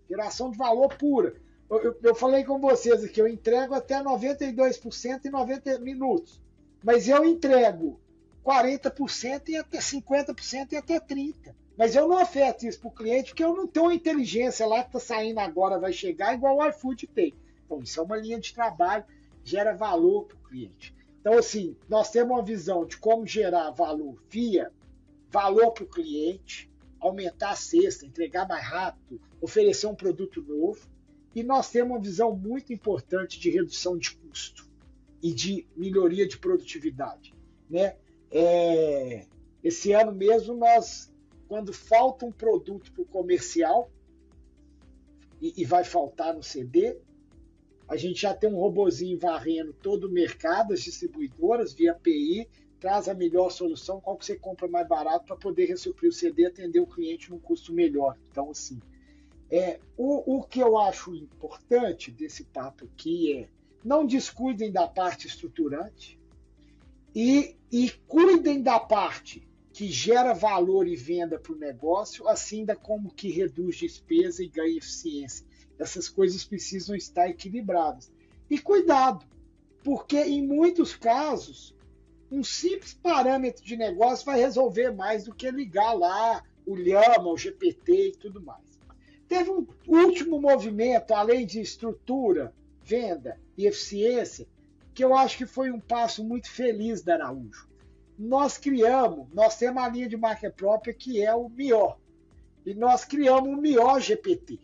[SPEAKER 3] Geração de valor pura. Eu falei com vocês aqui, eu entrego até 92% em 90 minutos, mas eu entrego 40% e até 50% e até 30%. Mas eu não afeto isso para o cliente porque eu não tenho uma inteligência lá que está saindo agora, vai chegar igual o iFood tem. Então, isso é uma linha de trabalho, gera valor para o cliente. Então, assim, nós temos uma visão de como gerar valor via valor para o cliente, aumentar a cesta, entregar mais rápido, oferecer um produto novo. E nós temos uma visão muito importante de redução de custo e de melhoria de produtividade, né? Esse ano mesmo, quando falta um produto para o comercial, e vai faltar no CD, a gente já tem um robozinho varrendo todo o mercado, as distribuidoras, via API, traz a melhor solução, qual que você compra mais barato para poder ressuprir o CD e atender o cliente num custo melhor. Então, assim, o que eu acho importante desse papo aqui não descuidem da parte estruturante e cuidem da parte que gera valor e venda para o negócio, assim como que reduz despesa e ganha eficiência. Essas coisas precisam estar equilibradas. E cuidado, porque em muitos casos, um simples parâmetro de negócio vai resolver mais do que ligar lá o Llama, o GPT e tudo mais. Teve um último movimento, além de estrutura, venda e eficiência, que eu acho que foi um passo muito feliz da Araújo. Nós temos a linha de marca própria que é o MIO, e nós criamos o MIO GPT.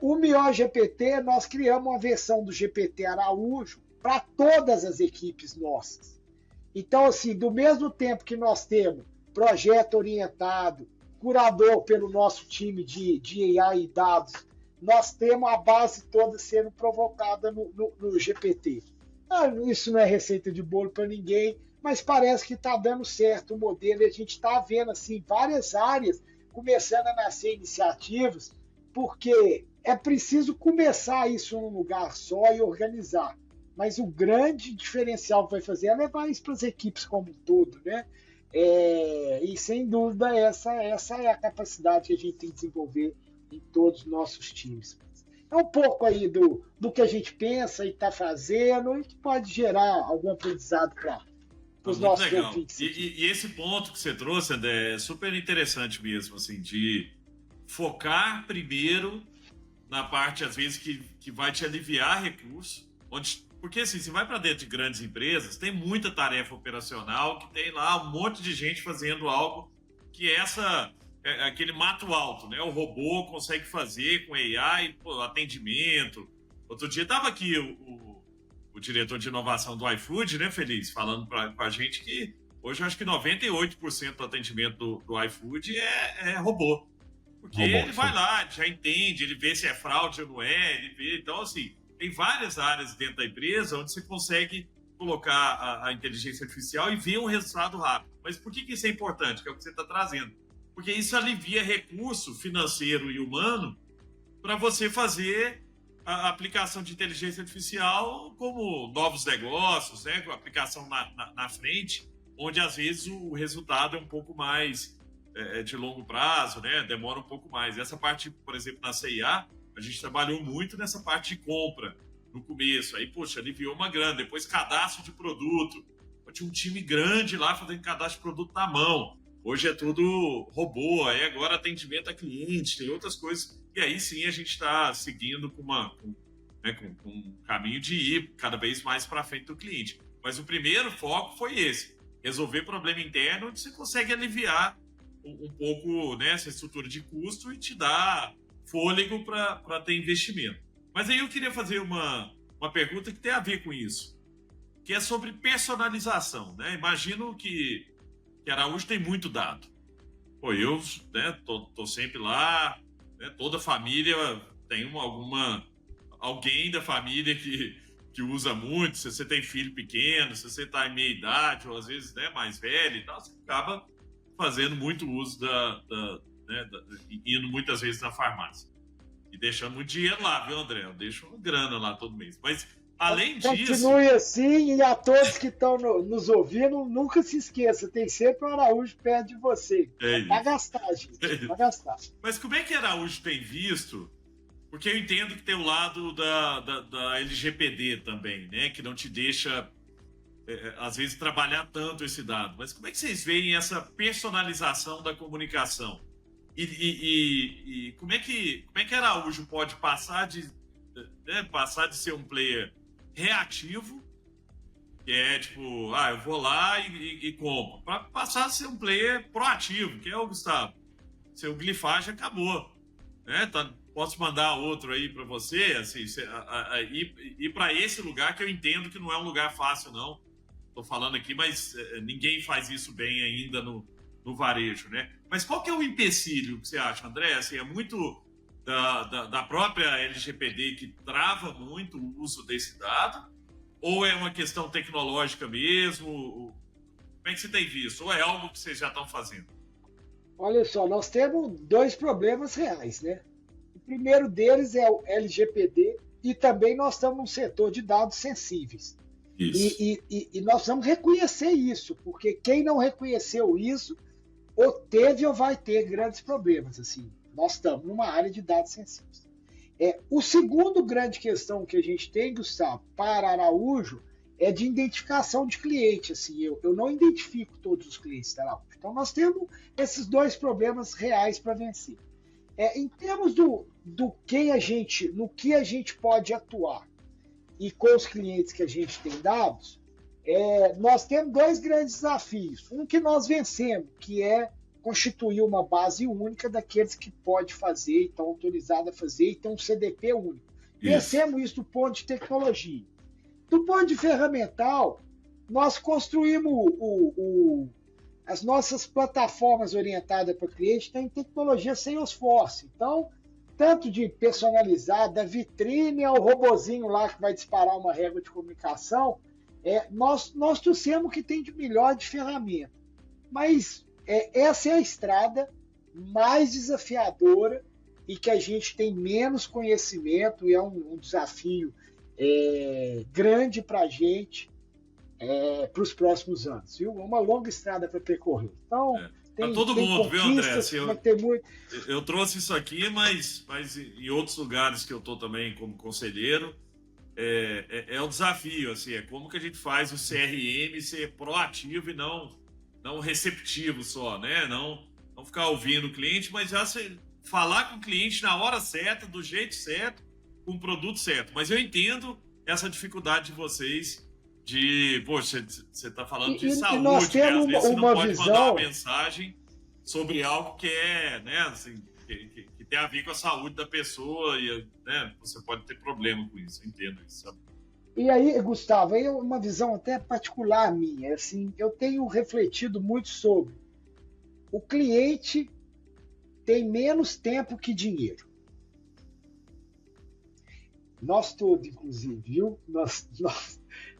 [SPEAKER 3] O MIO GPT, nós criamos uma versão do GPT Araújo para todas as equipes nossas. Então, assim, do mesmo tempo que nós temos projeto orientado, curador pelo nosso time de AI e dados, nós temos a base toda sendo provocada no GPT. Isso não é receita de bolo para ninguém, mas parece que está dando certo o modelo e a gente está vendo assim, várias áreas começando a nascer iniciativas, porque é preciso começar isso num lugar só e organizar. Mas o grande diferencial que vai fazer é levar isso para as equipes como um todo, né? E sem dúvida essa é a capacidade que a gente tem que desenvolver em todos os nossos times. É um pouco aí do que a gente pensa e está fazendo e que pode gerar algum aprendizado para os nossos ouvintes.
[SPEAKER 1] E esse ponto que você trouxe, André, é super interessante mesmo, assim, de focar primeiro na parte, às vezes, que vai te aliviar recursos, porque assim, você vai para dentro de grandes empresas, tem muita tarefa operacional, que tem lá um monte de gente fazendo algo que aquele mato alto, né? O robô consegue fazer com AI, atendimento. Outro dia estava aqui o diretor de inovação do iFood, né, Feliz, falando com a gente que hoje eu acho que 98% do atendimento do iFood é robô. Porque ele vai lá, já entende, ele vê se é fraude ou não é, ele vê. Então, assim, tem várias áreas dentro da empresa onde você consegue colocar a inteligência artificial e ver um resultado rápido. Mas por que isso é importante? Que é o que você está trazendo. Porque isso alivia recurso financeiro e humano para você fazer a aplicação de inteligência artificial como novos negócios, né? Com a aplicação na frente, onde às vezes o resultado é um pouco mais de longo prazo, né? Demora um pouco mais. Essa parte, por exemplo, na CIA, a gente trabalhou muito nessa parte de compra no começo. Aí, poxa, aliviou uma grana. Depois, cadastro de produto. Tinha um time grande lá fazendo cadastro de produto na mão. Hoje é tudo robô. Aí agora atendimento a cliente, tem outras coisas. E aí sim a gente está seguindo com um caminho de ir cada vez mais para frente do cliente. Mas o primeiro foco foi esse. Resolver problema interno onde você consegue aliviar um pouco, né, essa estrutura de custo e te dar fôlego para ter investimento. Mas aí eu queria fazer uma pergunta que tem a ver com isso, que é sobre personalização, né? Imagino que Araújo tem muito dado. Pô, eu, né, tô sempre lá, né, toda família tem alguém da família que usa muito. Se você tem filho pequeno, se você está em meia idade, ou às vezes, né, mais velho e tal, você acaba fazendo muito uso indo muitas vezes na farmácia. E deixando muito dinheiro lá, viu, André? Eu deixo uma grana lá todo mês. Mas, além disso...
[SPEAKER 3] Continue assim, e a todos que estão nos ouvindo, nunca se esqueça, tem sempre o Araújo perto de você. Para gastar, gente, para gastar.
[SPEAKER 1] Mas como é que Araújo tem visto? Porque eu entendo que tem o lado da LGPD também, né? Que não te deixa, às vezes, trabalhar tanto esse dado. Mas como é que vocês veem essa personalização da comunicação? E como é que Araújo pode passar de ser um player reativo, que é tipo, eu vou lá e compro, para passar a ser um player proativo, que é o Gustavo. Seu glifagem acabou, né? Posso mandar outro aí para você, assim, ir para esse lugar que eu entendo que não é um lugar fácil, não. Estou falando aqui, mas ninguém faz isso bem ainda no varejo, né? Mas qual que é o empecilho que você acha, André? Assim, é muito da própria LGPD que trava muito o uso desse dado? Ou é uma questão tecnológica mesmo? Como é que você tem visto? Ou é algo que vocês já estão fazendo?
[SPEAKER 3] Olha só, nós temos 2 problemas reais, né? O primeiro deles é o LGPD e também nós estamos num setor de dados sensíveis. E nós precisamos reconhecer isso, porque quem não reconheceu isso, ou teve ou vai ter grandes problemas. Assim, nós estamos numa área de dados sensíveis. O segundo grande questão que a gente tem, Gustavo, para Araújo, é de identificação de cliente. Assim, eu não identifico todos os clientes da Araújo. Então, nós temos esses 2 problemas reais para vencer. Em termos no que a gente pode atuar e com os clientes que a gente tem dados, nós temos 2 grandes desafios. Um que nós vencemos, que é constituir uma base única daqueles que pode fazer, estão autorizados a fazer, e tem um CDP único. Vencemos isso do ponto de tecnologia. Do ponto de ferramental, nós construímos as nossas plataformas orientadas para o cliente têm tecnologia Salesforce. Então, tanto de personalizar, da vitrine ao robozinho lá que vai disparar uma régua de comunicação, nós trouxemos o que tem de melhor de ferramenta. Mas essa é a estrada mais desafiadora e que a gente tem menos conhecimento, e é um desafio grande para a gente para os próximos anos. Viu? É uma longa estrada para percorrer. Então,
[SPEAKER 1] para todo mundo, viu, André? Assim,
[SPEAKER 3] muito...
[SPEAKER 1] eu trouxe isso aqui, mas em outros lugares que eu estou também como conselheiro, é um desafio, assim, como que a gente faz o CRM ser proativo e não receptivo só, né? Não ficar ouvindo o cliente, mas já falar com o cliente na hora certa, do jeito certo, com o produto certo. Mas eu entendo essa dificuldade de vocês poxa, você está falando de saúde,
[SPEAKER 3] nós temos
[SPEAKER 1] né? Às vezes você não pode
[SPEAKER 3] visão...
[SPEAKER 1] mandar uma mensagem sobre algo que né, assim, que tem a ver com a saúde da pessoa e, né, você pode ter problema com isso, eu entendo isso, sabe?
[SPEAKER 3] E aí, Gustavo, aí é uma visão até particular minha. Assim, eu tenho refletido muito sobre o cliente tem menos tempo que dinheiro. Nós todos, inclusive, viu?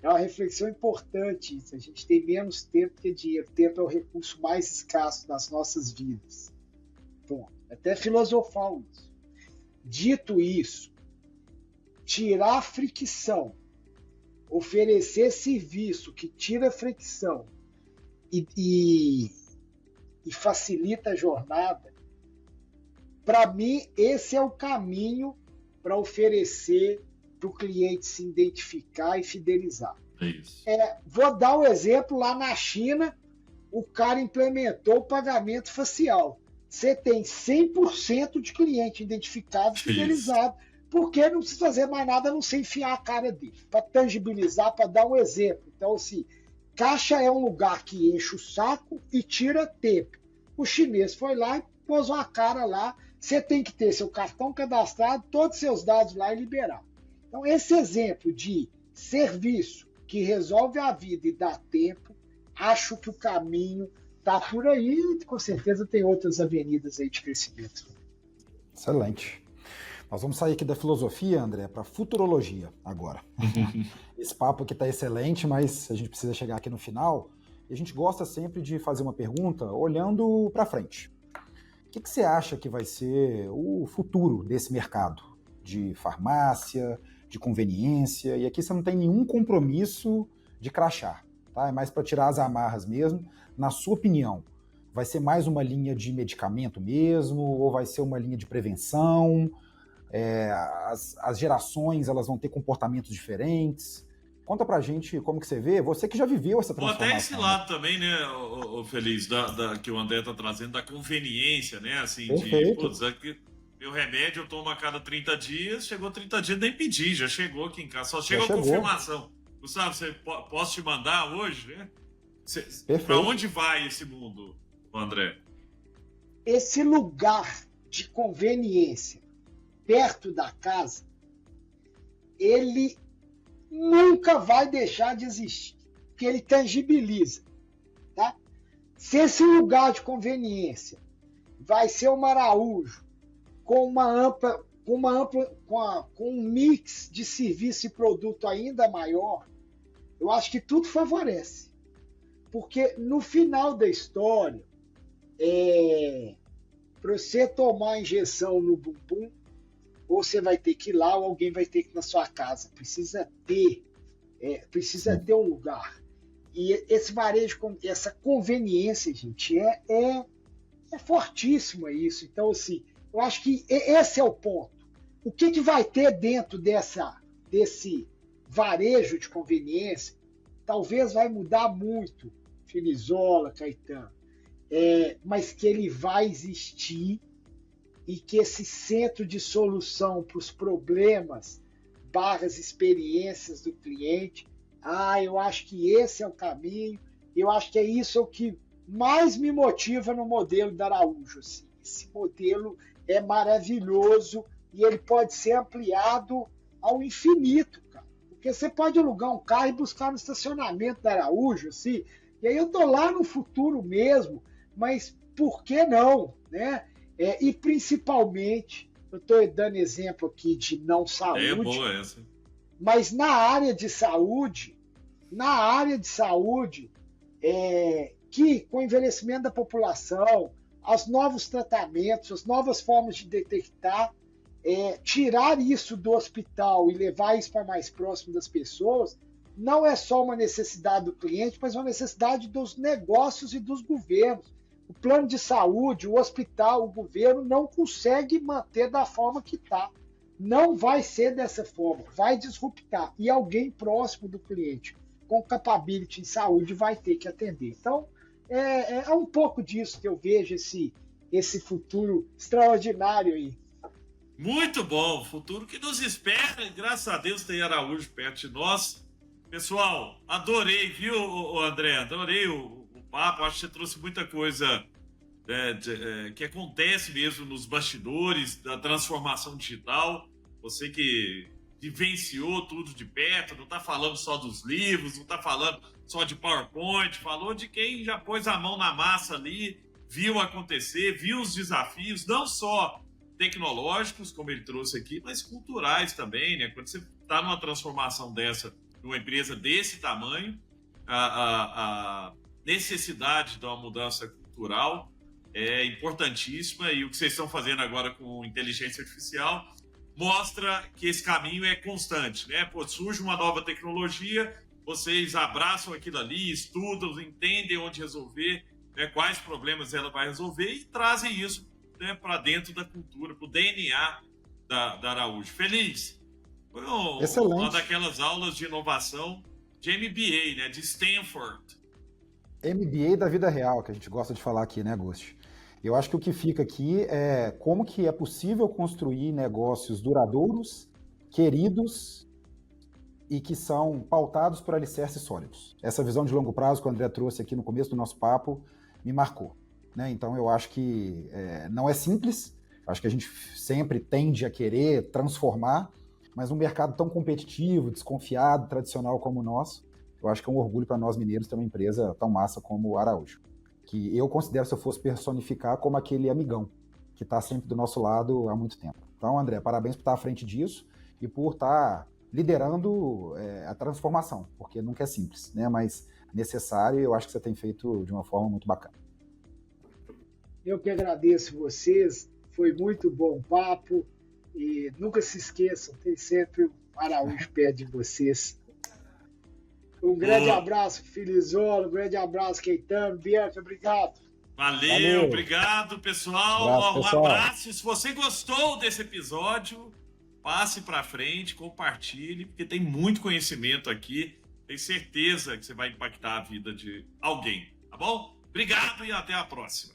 [SPEAKER 3] É uma reflexão importante isso. A gente tem menos tempo que dinheiro. O tempo é o recurso mais escasso das nossas vidas. Bom, até filosofar isso. Dito isso, tirar fricção, oferecer serviço que tira fricção e facilita a jornada, para mim, esse é o caminho para oferecer para o cliente se identificar e fidelizar.
[SPEAKER 1] É isso.
[SPEAKER 3] Vou dar um exemplo. Lá na China, o cara implementou o pagamento facial. Você tem 100% de cliente identificado e fidelizado, porque não precisa fazer mais nada a não ser enfiar a cara dele. Para tangibilizar, para dar um exemplo. Então, assim, caixa é um lugar que enche o saco e tira tempo. O chinês foi lá e pôs uma cara lá. Você tem que ter seu cartão cadastrado, todos os seus dados lá e liberar. Então, esse exemplo de serviço que resolve a vida e dá tempo, acho que o caminho está por aí e com certeza tem outras avenidas aí de crescimento.
[SPEAKER 2] Excelente. Nós vamos sair aqui da filosofia, André, para futurologia agora. Esse papo aqui está excelente, mas a gente precisa chegar aqui no final e a gente gosta sempre de fazer uma pergunta olhando para frente. O que você acha que vai ser o futuro desse mercado? de farmácia, de conveniência, e aqui você não tem nenhum compromisso de crachá, tá? É mais para tirar as amarras mesmo. Na sua opinião, vai ser mais uma linha de medicamento mesmo, ou vai ser uma linha de prevenção? As gerações elas vão ter comportamentos diferentes? Conta pra gente como que você vê, você que já viveu essa transformação.
[SPEAKER 1] Até esse lado também, né, o Feliz, que o André tá trazendo, da conveniência, né, assim,
[SPEAKER 2] Perfeito.
[SPEAKER 1] putz, aqui, meu remédio eu tomo a cada 30 dias, chegou 30 dias, nem pedi, já chegou aqui em casa, só chegou a confirmação. Gustavo, posso te mandar hoje, né? Para onde vai esse mundo, André?
[SPEAKER 3] Esse lugar de conveniência perto da casa, ele nunca vai deixar de existir, porque ele tangibiliza, tá? Se esse lugar de conveniência vai ser uma Araújo com um mix de serviço e produto ainda maior, eu acho que tudo favorece. Porque no final da história, para você tomar a injeção no bumbum, ou você vai ter que ir lá, ou alguém vai ter que ir na sua casa. Precisa ter um lugar. E esse varejo, essa conveniência, gente, é fortíssimo isso. Então, assim, eu acho que esse é o ponto. O que vai ter dentro desse varejo de conveniência, talvez vai mudar muito, Filizola, Caetano, mas que ele vai existir e que esse centro de solução para os problemas / experiências do cliente, eu acho que esse é o caminho, eu acho que isso é o que mais me motiva no modelo da Araújo. Assim. Esse modelo é maravilhoso e ele pode ser ampliado ao infinito, cara. Porque você pode alugar um carro e buscar no estacionamento da Araújo, assim, e aí eu tô lá no futuro mesmo, mas por que não, né? E principalmente, eu estou dando exemplo aqui de não saúde,
[SPEAKER 1] é boa essa.
[SPEAKER 3] Mas na área de saúde, que com o envelhecimento da população, os novos tratamentos, as novas formas de detectar, tirar isso do hospital e levar isso para mais próximo das pessoas, não é só uma necessidade do cliente, mas uma necessidade dos negócios e dos governos. O plano de saúde, o hospital, o governo não consegue manter da forma que está. Não vai ser dessa forma, vai disruptar. E alguém próximo do cliente, com capability em saúde, vai ter que atender. Então, é um pouco disso que eu vejo esse futuro extraordinário aí.
[SPEAKER 1] Muito bom, futuro que nos espera. Graças a Deus tem Araújo perto de nós. Pessoal, adorei, viu, André? Adorei o papo. Acho que você trouxe muita coisa que acontece mesmo nos bastidores da transformação digital. Você que vivenciou tudo de perto, não está falando só dos livros, não está falando só de PowerPoint, falou de quem já pôs a mão na massa ali, viu acontecer, viu os desafios, não só tecnológicos, como ele trouxe aqui, mas culturais também, né? Quando você está numa transformação dessa, numa empresa desse tamanho, a necessidade de uma mudança cultural é importantíssima, e o que vocês estão fazendo agora com inteligência artificial mostra que esse caminho é constante, né? Pô, surge uma nova tecnologia, vocês abraçam aquilo ali, estudam, entendem onde resolver, né, quais problemas ela vai resolver e trazem isso, né, para dentro da cultura, para o DNA da Araújo. Feliz! Foi uma daquelas aulas de inovação de MBA, né, de Stanford.
[SPEAKER 2] MBA da vida real, que a gente gosta de falar aqui, né, Gusti? Eu acho que o que fica aqui é como que é possível construir negócios duradouros, queridos e que são pautados por alicerces sólidos. Essa visão de longo prazo que o André trouxe aqui no começo do nosso papo me marcou, né? Então eu acho que não é simples, acho que a gente sempre tende a querer transformar, mas um mercado tão competitivo, desconfiado, tradicional como o nosso, eu acho que é um orgulho para nós mineiros ter uma empresa tão massa como o Araújo, que eu considero, se eu fosse personificar, como aquele amigão que está sempre do nosso lado há muito tempo. Então, André, parabéns por estar à frente disso e por estar liderando a transformação, porque nunca é simples, né? Mas necessário, e eu acho que você tem feito de uma forma muito bacana.
[SPEAKER 3] Eu que agradeço vocês, foi muito bom o papo. E nunca se esqueçam, tem sempre o Araújo perto de vocês. Um grande abraço, Filizola, um grande abraço, Keitano, Bianca, obrigado.
[SPEAKER 1] Valeu, obrigado, pessoal.
[SPEAKER 2] Pessoal.
[SPEAKER 1] Um abraço. Se você gostou desse episódio, passe para frente, compartilhe, porque tem muito conhecimento aqui. Tenho certeza que você vai impactar a vida de alguém, tá bom? Obrigado e até a próxima.